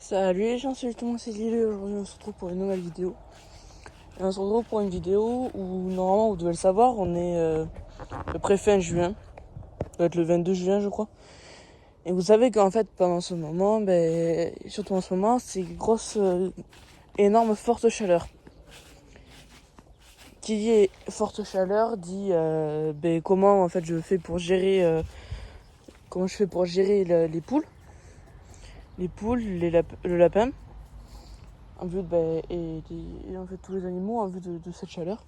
Salut les gens, c'est justement c'est Lily. Aujourd'hui on se retrouve pour une nouvelle vidéo. Et on se retrouve pour une vidéo où normalement vous devez le savoir, on est le fin juin. Ça doit être le 22 juin je crois. Et vous savez qu'en fait pendant ce moment, surtout en ce moment, c'est grosse, énorme forte chaleur. Qui dit forte chaleur dit comment en fait je fais pour gérer les poules. Les poules, le lapin. En vue et en fait tous les animaux en vue de cette chaleur.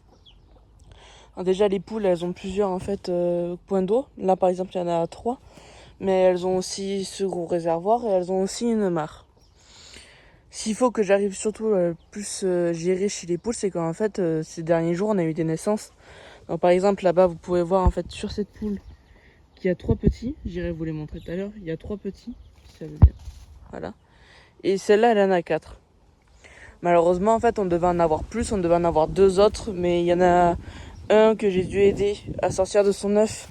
Alors déjà les poules elles ont plusieurs en fait points d'eau. Là par exemple il y en a 3, mais elles ont aussi ce gros réservoir et elles ont aussi une mare. S'il faut que j'arrive surtout plus gérer chez les poules, c'est qu'en fait ces derniers jours on a eu des naissances. Donc par exemple là-bas vous pouvez voir en fait sur cette poule qu'il y a 3 petits. J'irai vous les montrer tout à l'heure. Il y a 3 petits, si ça veut bien. Voilà. Et celle-là elle en a 4. Malheureusement, en fait, on devait en avoir plus, on devait en avoir 2 autres, mais il y en a un que j'ai dû aider à sortir de son œuf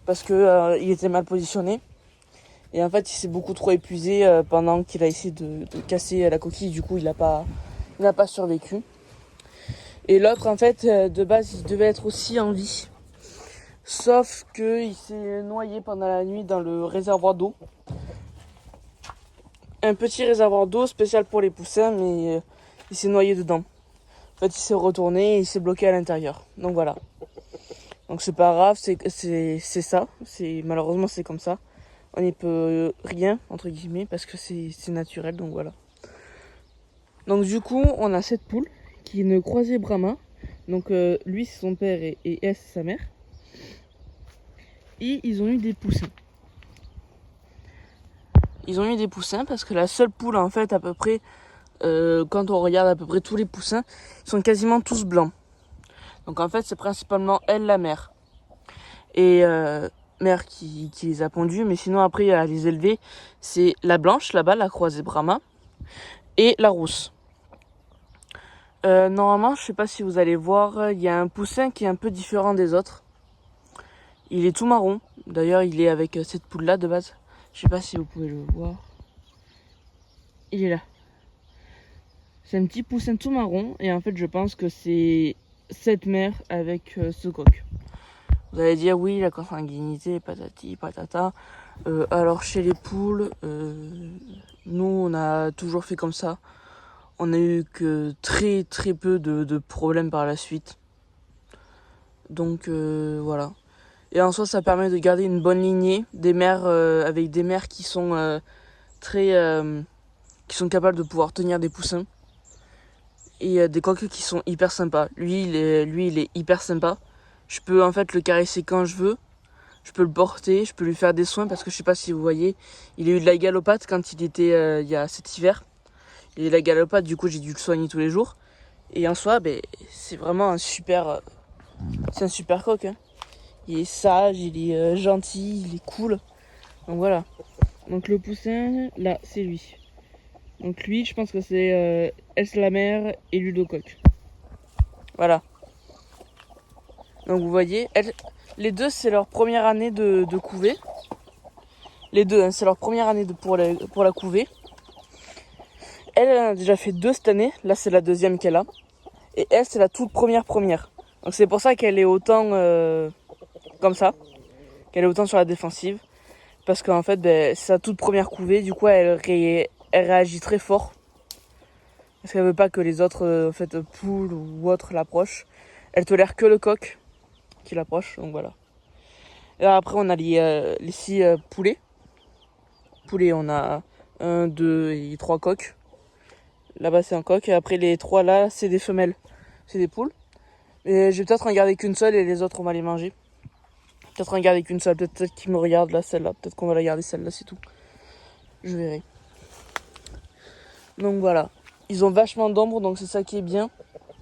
parce que il était mal positionné. Et en fait, il s'est beaucoup trop épuisé pendant qu'il a essayé de casser la coquille. Du coup, il n'a pas survécu. Et l'autre, en fait, de base, il devait être aussi en vie. Sauf qu'il s'est noyé pendant la nuit dans le réservoir d'eau. Un petit réservoir d'eau spécial pour les poussins, mais il s'est noyé dedans. En fait, il s'est retourné et il s'est bloqué à l'intérieur. Donc voilà. Donc c'est pas grave, c'est ça. Malheureusement c'est comme ça. On n'y peut rien entre guillemets parce que c'est naturel. Donc voilà. Donc du coup, on a cette poule qui est une croisée Brahma. Donc lui c'est son père et elle c'est sa mère. Et ils ont eu des poussins. Ils ont eu des poussins parce que la seule poule en fait à peu près, quand on regarde à peu près tous les poussins, ils sont quasiment tous blancs. Donc en fait c'est principalement elle la mère. Et mère qui les a pondus, mais sinon après à les élever, c'est la blanche là-bas, la croisée Brahma, et la rousse. Normalement, je sais pas si vous allez voir, il y a un poussin qui est un peu différent des autres. Il est tout marron. D'ailleurs, il est avec cette poule-là de base. Je sais pas si vous pouvez le voir. Il est là. C'est un petit poussin tout marron, et en fait, je pense que c'est cette mère avec ce coq. Vous allez dire oui, la consanguinité, patati, patata. Alors chez les poules, nous on a toujours fait comme ça. On a eu que très très peu de problèmes par la suite. Donc voilà. Et en soi ça permet de garder une bonne lignée, des mères avec des mères qui sont qui sont capables de pouvoir tenir des poussins. Et des coqs qui sont hyper sympas. Lui il est hyper sympa. Je peux en fait le caresser quand je veux. Je peux le porter, je peux lui faire des soins parce que je sais pas si vous voyez, il a eu de la galopate quand il était il y a cet hiver. Il a eu de la galopate, du coup j'ai dû le soigner tous les jours. Et en soi, c'est vraiment c'est un super coq. Hein. Il est sage, il est gentil, il est cool. Donc voilà. Donc le poussin, là, c'est lui. Donc lui, je pense que c'est S la mère et Ludo coq. Voilà. Donc vous voyez, les deux c'est leur première année de couvée. Les deux, hein, c'est leur première année pour la couvée. Elle en a déjà fait 2 cette année. Là, c'est la deuxième qu'elle a. Et elle, c'est la toute première. Donc c'est pour ça qu'elle est autant comme ça. Qu'elle est autant sur la défensive. Parce qu'en fait, c'est sa toute première couvée. Du coup, elle réagit très fort. Parce qu'elle veut pas que les autres en fait, poules ou autres l'approchent. Elle tolère que le coq qui l'approche. Donc voilà. Et après, on a les 6 poulets. Poulets, on a 1, 2 et 3 coqs. Là-bas, c'est un coq. Et après, les 3 là, c'est des femelles. C'est des poules. Et je vais peut-être en garder qu'une seule et les autres, on va les manger. Peut-être en garder qu'une seule. Peut-être qu'ils me regardent là, celle-là. Peut-être qu'on va la garder celle-là, c'est tout. Je verrai. Donc voilà. Ils ont vachement d'ombre, donc c'est ça qui est bien.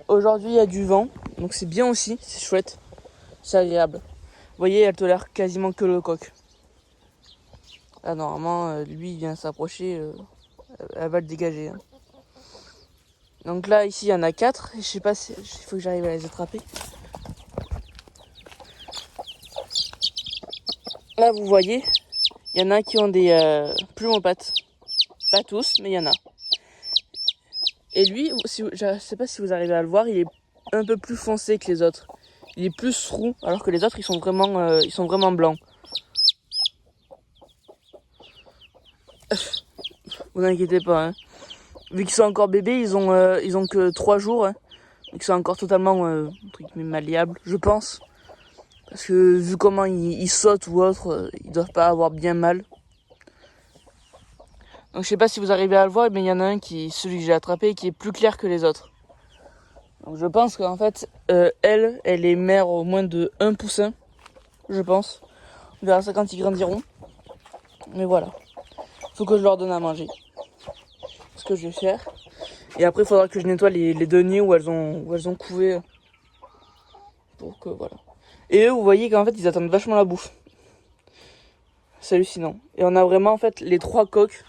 Aujourd'hui, il y a du vent. Donc c'est bien aussi. C'est chouette. C'est agréable. Vous voyez, elle tolère quasiment que le coq. Là, normalement, lui, il vient s'approcher. Elle va le dégager. Hein. Donc là, ici, il y en a 4. Je sais pas si... Il faut que j'arrive à les attraper. Là, vous voyez, il y en a qui ont des plumes aux pattes. Pas tous, mais il y en a. Et lui, je sais pas si vous arrivez à le voir, il est un peu plus foncé que les autres. Il est plus roux, alors que les autres, ils sont vraiment blancs. Vous inquiétez pas, hein. Vu qu'ils sont encore bébés, ils ont que 3 jours, hein, et qu'ils sont encore totalement entre guillemets malléables, je pense. Parce que vu comment ils sautent ou autre, ils doivent pas avoir bien mal. Donc je sais pas si vous arrivez à le voir, mais il y en a un celui que j'ai attrapé, qui est plus clair que les autres. Donc je pense qu'en fait, elle est mère au moins de 1 poussin, je pense. On verra ça quand ils grandiront. Mais voilà. Faut que je leur donne à manger. C'est ce que je vais faire. Et après, il faudra que je nettoie les deniers où elles ont couvé. Pour que voilà. Et eux, vous voyez qu'en fait, ils attendent vachement la bouffe. C'est hallucinant. Et on a vraiment en fait les 3 coques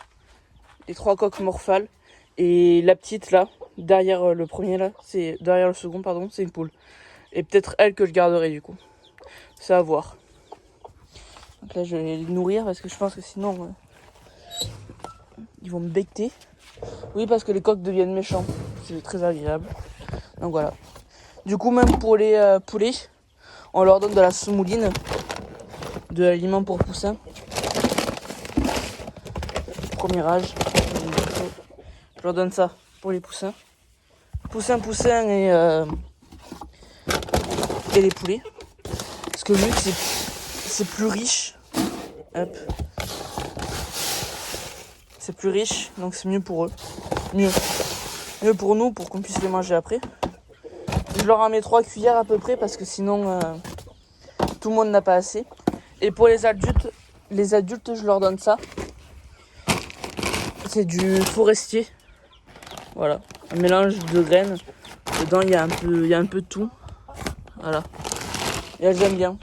morphales. Et la petite là, derrière le premier là, c'est derrière le second, pardon, c'est une poule. Et peut-être elle que je garderai du coup. C'est à voir. Donc là, je vais les nourrir parce que je pense que sinon, ils vont me becter. Oui, parce que les coqs deviennent méchants. C'est très agréable. Donc voilà. Du coup, même pour les poulets, on leur donne de la semouline, de l'aliment pour poussins. Premier âge. Je leur donne ça pour les poussins. Poussins et les poulets. Parce que vu que c'est plus riche. Hop. C'est plus riche, donc c'est mieux pour eux. Mieux pour nous, pour qu'on puisse les manger après. Je leur en mets 3 cuillères à peu près, parce que sinon, tout le monde n'a pas assez. Et pour les adultes, je leur donne ça. C'est du forestier. Voilà. Un mélange de graines. Dedans, il y a un peu de tout. Voilà. Et elles aiment bien.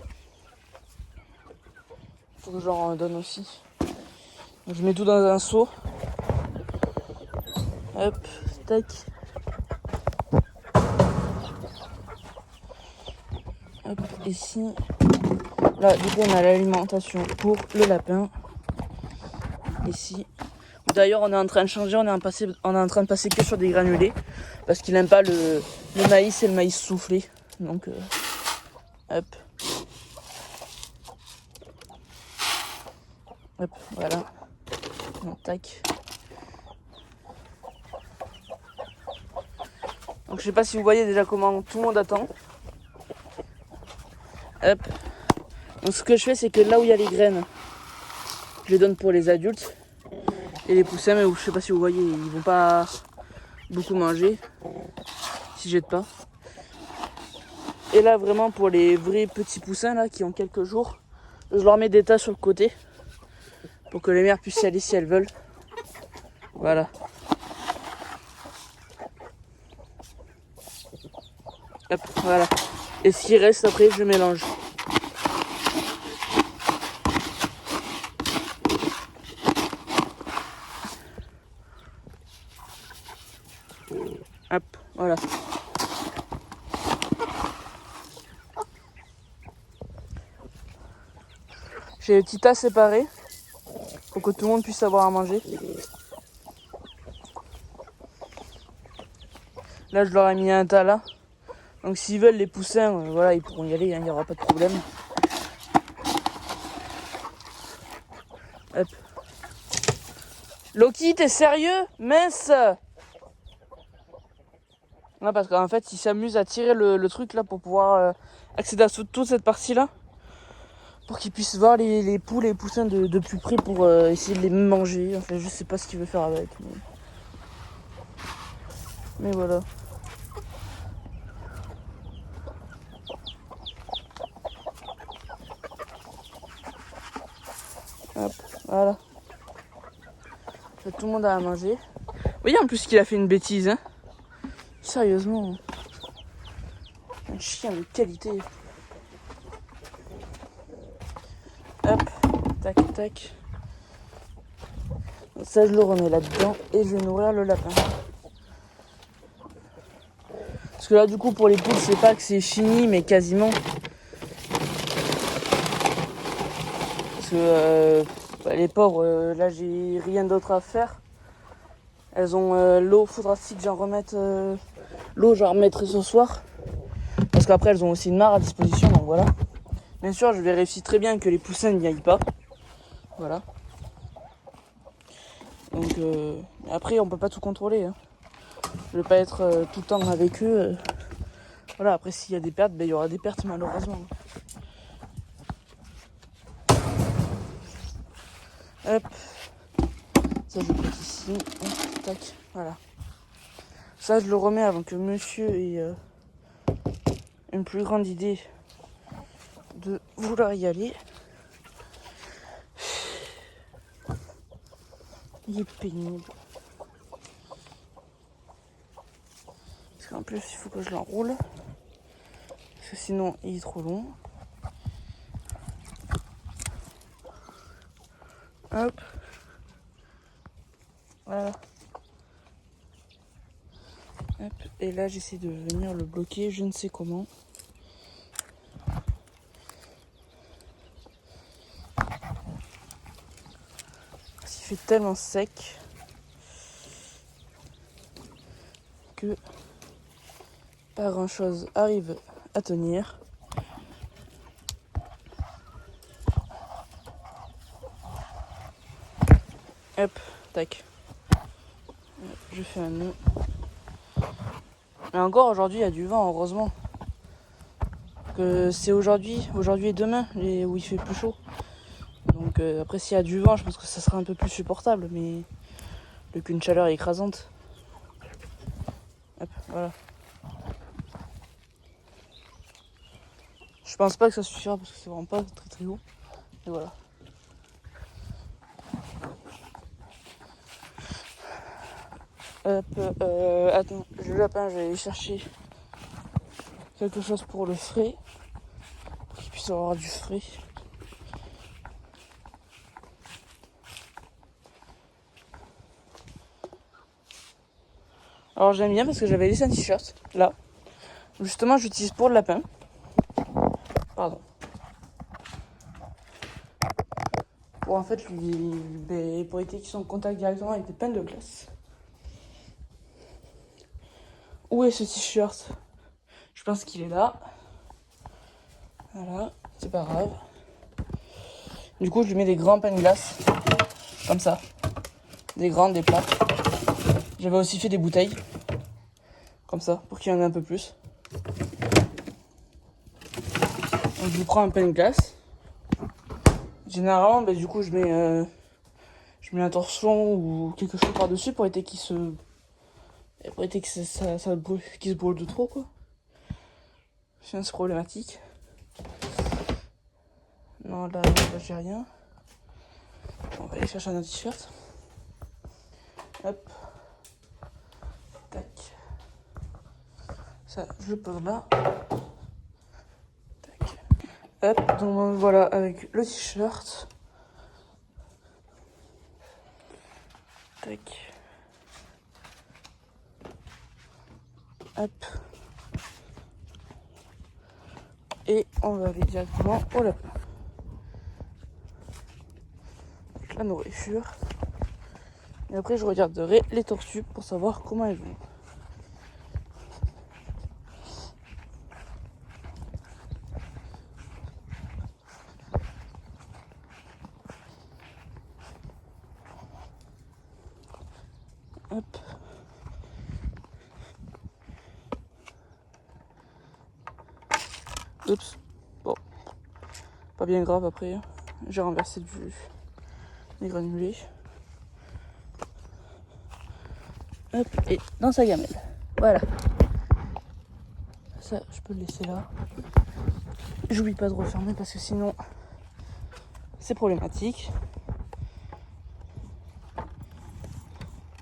Faut que je leur en donne aussi. Donc, je mets tout dans un seau. Hop, tac. Hop, ici. Là, du coup, on a l'alimentation pour le lapin. Ici. D'ailleurs, on est en train de changer, on est en train de passer que sur des granulés. Parce qu'il n'aime pas le maïs et le maïs soufflé. Donc, hop. Hop, voilà. Bon, tac. Donc, je sais pas si vous voyez déjà comment tout le monde attend. Hop. Donc, ce que je fais, c'est que là où il y a les graines, je les donne pour les adultes. Et les poussins, mais je sais pas si vous voyez, ils vont pas beaucoup manger. Si jettent pas. Et là, vraiment, pour les vrais petits poussins, là, qui ont quelques jours, je leur mets des tas sur le côté. Pour que les mères puissent y aller si elles veulent. Voilà. Hop, voilà. Et ce qui reste après, je mélange. Hop, voilà. J'ai les petits tas séparés pour que tout le monde puisse avoir à manger. Là, je leur ai mis un tas là. Donc s'ils veulent les poussins, voilà, ils pourront y aller, il n'y aura pas de problème. Hop. Loki, t'es sérieux? Mince! Non, parce qu'en fait, ils s'amusent à tirer le truc là pour pouvoir accéder à toute cette partie là. Pour qu'ils puissent voir les poules et les poussins de plus près pour essayer de les manger. Enfin, je sais pas ce qu'il veut faire avec. Mais voilà. Hop, voilà. Tout le monde a à manger. Vous voyez en plus qu'il a fait une bêtise, hein. Sérieusement. Un chien de qualité. Hop, tac, tac. Ça, je le remets là-dedans et je vais nourrir le lapin. Parce que là, du coup, pour les poules, c'est pas que c'est fini, mais quasiment. Parce que les pauvres, là, j'ai rien d'autre à faire. Elles ont l'eau, faudra aussi que j'en remette l'eau, je la remettrai ce soir. Parce qu'après elles ont aussi une mare à disposition, donc voilà. Bien sûr, je vérifie très bien que les poussins n'y aillent pas. Voilà. Donc après on peut pas tout contrôler. Hein. Je vais pas être tout le temps avec eux. Voilà, après s'il y a des pertes, il y aura des pertes malheureusement. Hop. Ça je le mets ici. Hop, tac, voilà. Ça je le remets avant que monsieur ait une plus grande idée de vouloir y aller. Il est pénible. Parce qu'en plus il faut que je l'enroule. Parce que sinon il est trop long. Hop. Voilà. Hop. Et là j'essaie de venir le bloquer, je ne sais comment. Parce qu'il fait tellement sec que pas grand chose arrive à tenir. Hop, tac. Je fais un nœud. Mais encore aujourd'hui il y a du vent, heureusement. Que c'est aujourd'hui et demain où il fait plus chaud. Donc après s'il y a du vent, je pense que ça sera un peu plus supportable, mais qu'une chaleur écrasante. Hop, voilà. Je pense pas que ça suffira parce que c'est vraiment pas très très haut. Et voilà. Hop, attends, le lapin, je vais aller chercher quelque chose pour le frais. Pour qu'il puisse avoir du frais. Alors j'aime bien parce que j'avais laissé un t-shirt, là. Justement, j'utilise pour le lapin. Pardon. Pour en fait, pour éviter qu'ils soient en contact directement avec des pains de glace. Où est ce t-shirt? Je pense qu'il est là. Voilà, c'est pas grave. Du coup, je lui mets des grands pains de glace. Comme ça. Des grands, des plats. J'avais aussi fait des bouteilles. Comme ça, pour qu'il y en ait un peu plus. Donc, je lui prends un pain de glace. Généralement, du coup, je mets un torchon ou quelque chose par-dessus pour éviter qu'il se brûle de trop, quoi. Sinon, c'est problématique. Non, là j'ai rien. On va aller chercher un autre t-shirt. Hop. Tac. Ça, je le pose là. Tac. Hop, donc voilà, avec le t-shirt. Tac. Hop. Et on va aller directement au lapin. Avec la nourriture. Et après, je regarderai les tortues pour savoir comment elles vont. Hop. Oups. Bon. Pas bien grave après. J'ai renversé des granulés. Hop. Et dans sa gamelle. Voilà. Ça, je peux le laisser là. J'oublie pas de refermer parce que sinon, c'est problématique.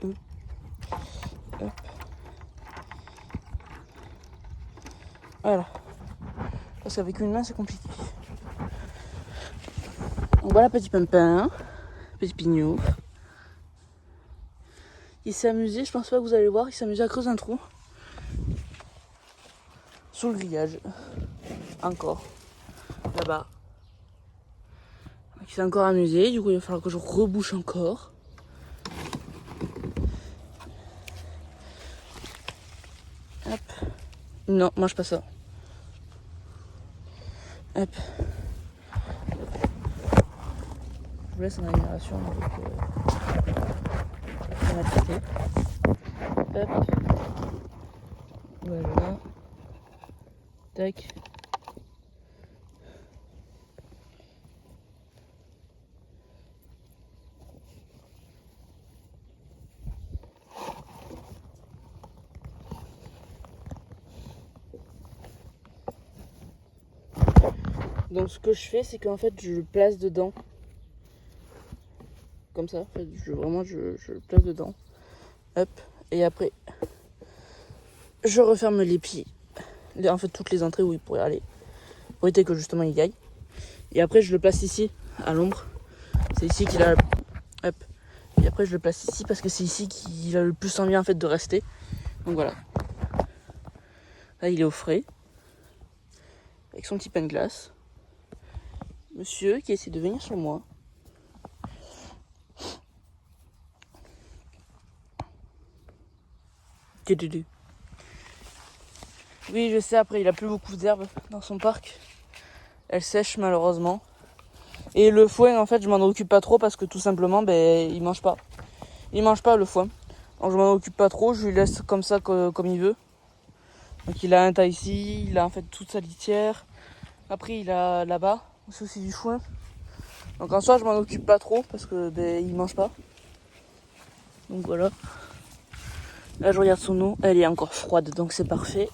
Hop. Voilà. Parce qu'avec une main, c'est compliqué. Donc voilà, petit pimpin, petit pignou. Il s'est amusé, je pense pas que vous allez le voir, il s'est amusé à creuser un trou. Sous le grillage. Encore. Là-bas. Il s'est encore amusé, du coup il va falloir que je rebouche encore. Non, mange pas ça. Hop. Je vous laisse en admiration avec la maturité. Hop. Voilà. Tac. Donc ce que je fais, c'est qu'en fait je le place dedans. Comme ça, en fait, je le place dedans. Hop. Et après, je referme les pieds. En fait, toutes les entrées où il pourrait aller. Pour éviter que justement il y aille. Et après, je le place ici, à l'ombre. C'est ici qu'il a... Hop. Et après, je le place ici parce que c'est ici qu'il a le plus envie en fait de rester. Donc voilà. Là, il est au frais. Avec son petit pain de glace. Monsieur qui essaie de venir sur moi. Oui, je sais, après, il a plus beaucoup d'herbe dans son parc. Elle sèche malheureusement. Et le foin, en fait, je m'en occupe pas trop parce que tout simplement, il mange pas. Il mange pas le foin. Donc je m'en occupe pas trop, je lui laisse comme ça comme il veut. Donc il a un tas ici, il a en fait toute sa litière. Après il a là-bas aussi du foin. Donc en soi je m'en occupe pas trop parce que il mange pas. Donc voilà. Là je regarde son eau, elle est encore froide donc c'est parfait.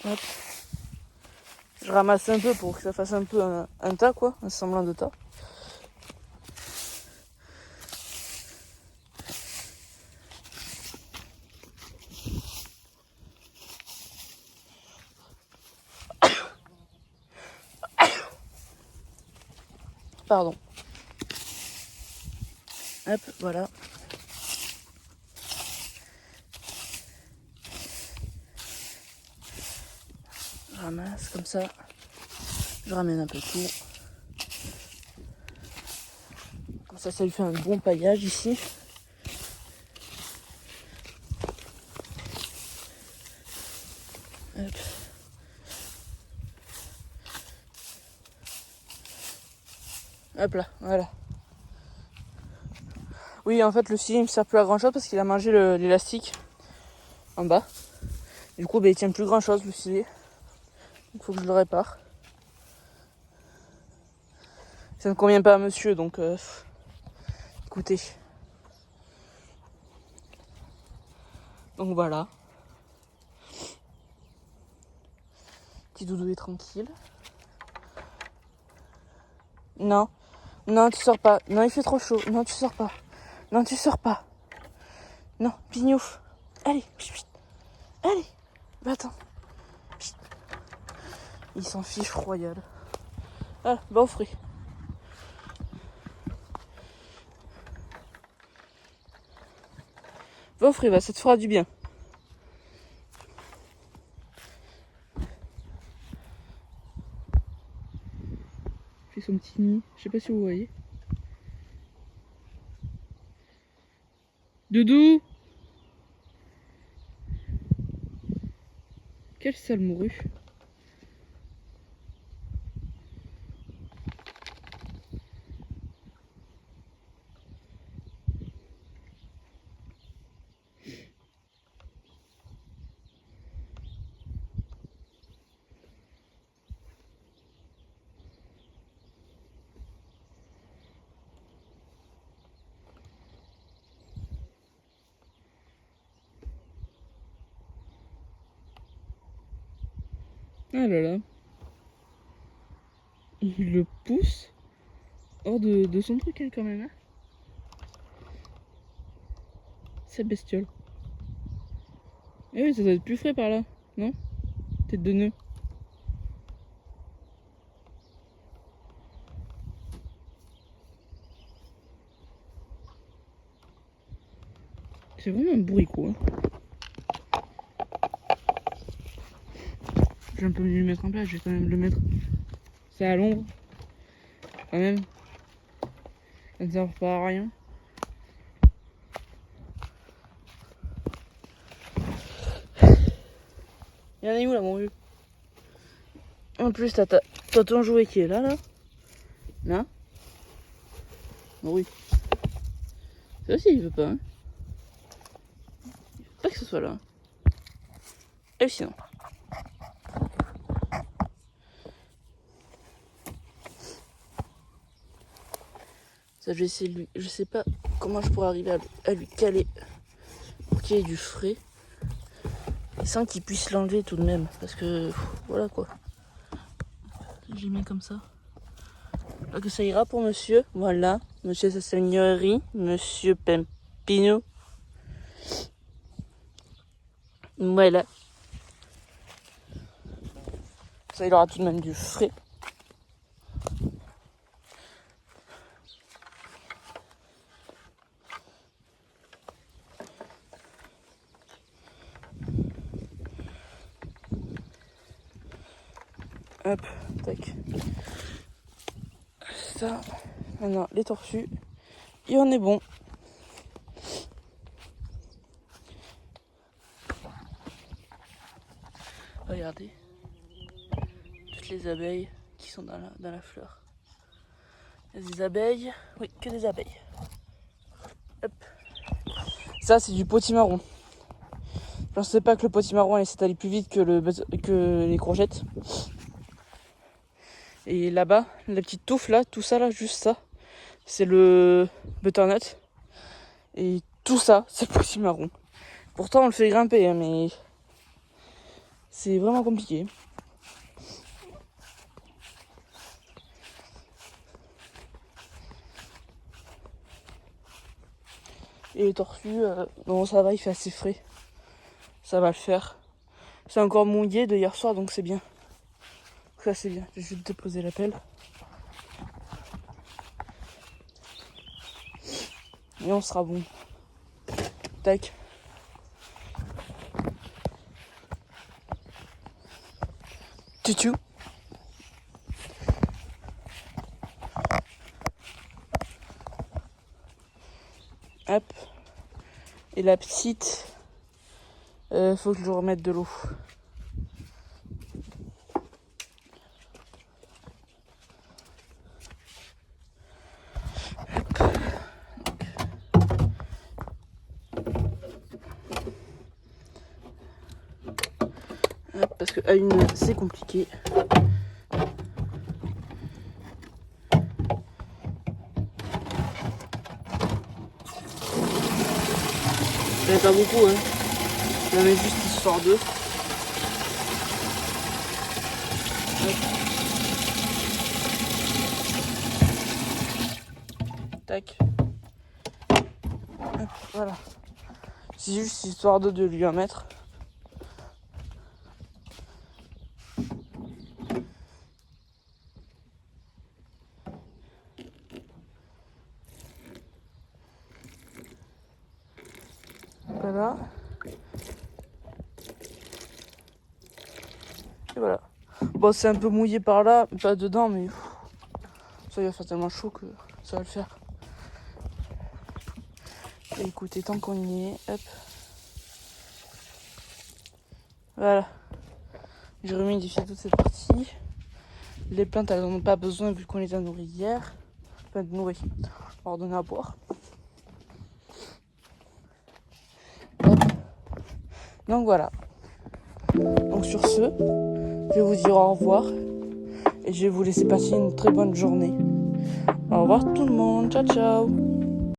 Hop. Je ramasse un peu pour que ça fasse un peu un tas quoi, un semblant de tas. Pardon. Hop, voilà. Je ramasse comme ça. Je ramène un peu tout. Comme ça lui fait un bon paillage ici. Hop. Hop là, voilà. Oui, en fait, le filet, il me sert plus à grand chose parce qu'il a mangé l'élastique en bas. Du coup, il tient plus grand chose le filet. Il faut que je le répare. Ça ne convient pas à monsieur, donc écoutez. Donc voilà. Petit doudou est tranquille. Non, non, tu sors pas. Non, il fait trop chaud. Non, tu sors pas. Non, tu sors pas. Non, pignouf. Allez, pchit. Allez, va-t'en. Il s'en fiche royal. Ah, va au frais. Va au frais, va, ça te fera du bien. Fait son petit nid, je sais pas si vous voyez. Doudou! Quelle sale morue. Ah là là. Il le pousse hors de son truc hein, quand même. Hein. Cette bestiole. Eh oui, ça doit être plus frais par là, non? Tête de nœud. C'est vraiment un bourricot. Hein. Je vais un peu mieux le mettre en place, je vais quand même le mettre. C'est à l'ombre. Quand même. Ça ne sert pas à rien. Il y en a où là, mon vieux? En plus, t'as ton jouet qui est là, là. Là. Bon, oui. Ça aussi, il veut pas, hein. Il veut pas que ce soit là. Et sinon. Ça, je vais essayer de lui. Je sais pas comment je pourrais arriver à lui caler pour qu'il y ait du frais. Et sans qu'il puisse l'enlever tout de même. Parce que voilà quoi. J'ai mis comme ça. Là que ça ira pour monsieur. Voilà. Monsieur sa seigneurie. Monsieur Pempino. Voilà. Ça il aura tout de même du frais. Hop, tac. Ça, maintenant les tortues, et on est bon. Regardez, toutes les abeilles qui sont dans la fleur. Il y a des abeilles, oui, que des abeilles. Hop. Ça, c'est du potimarron. Je pensais pas que le potimarron allait s'étaler plus vite que les courgettes. Et là-bas, la petite touffe là, tout ça là, juste ça, c'est le butternut. Et tout ça, c'est le potimarron. Pourtant, on le fait grimper, hein, mais c'est vraiment compliqué. Et les tortues, non, ça va, il fait assez frais. Ça va le faire. C'est encore mouillé de hier soir, donc c'est bien. Ça, c'est bien. Je vais juste déposer la pelle. Et on sera bon. Tac. Tutu. Hop. Et la petite, faut que je lui remette de l'eau. Hop, parce que à une, c'est compliqué. J'en ai pas beaucoup, hein. Je la mets juste histoire d'eux. Tac. Hop, voilà. C'est juste histoire de lui en mettre. Voilà. Et voilà. Bon, c'est un peu mouillé par là, pas dedans, mais ça il va faire tellement chaud que ça va le faire. Et écoutez, tant qu'on y est, hop. Voilà. J'ai rehumidifié toute cette partie. Les plantes, elles n'en ont pas besoin vu qu'on les a nourries hier. Enfin, nourries. On va leur donner à boire. Hop. Donc voilà. Donc sur ce, je vais vous dire au revoir. Et je vais vous laisser passer une très bonne journée. Au revoir tout le monde. Ciao, ciao.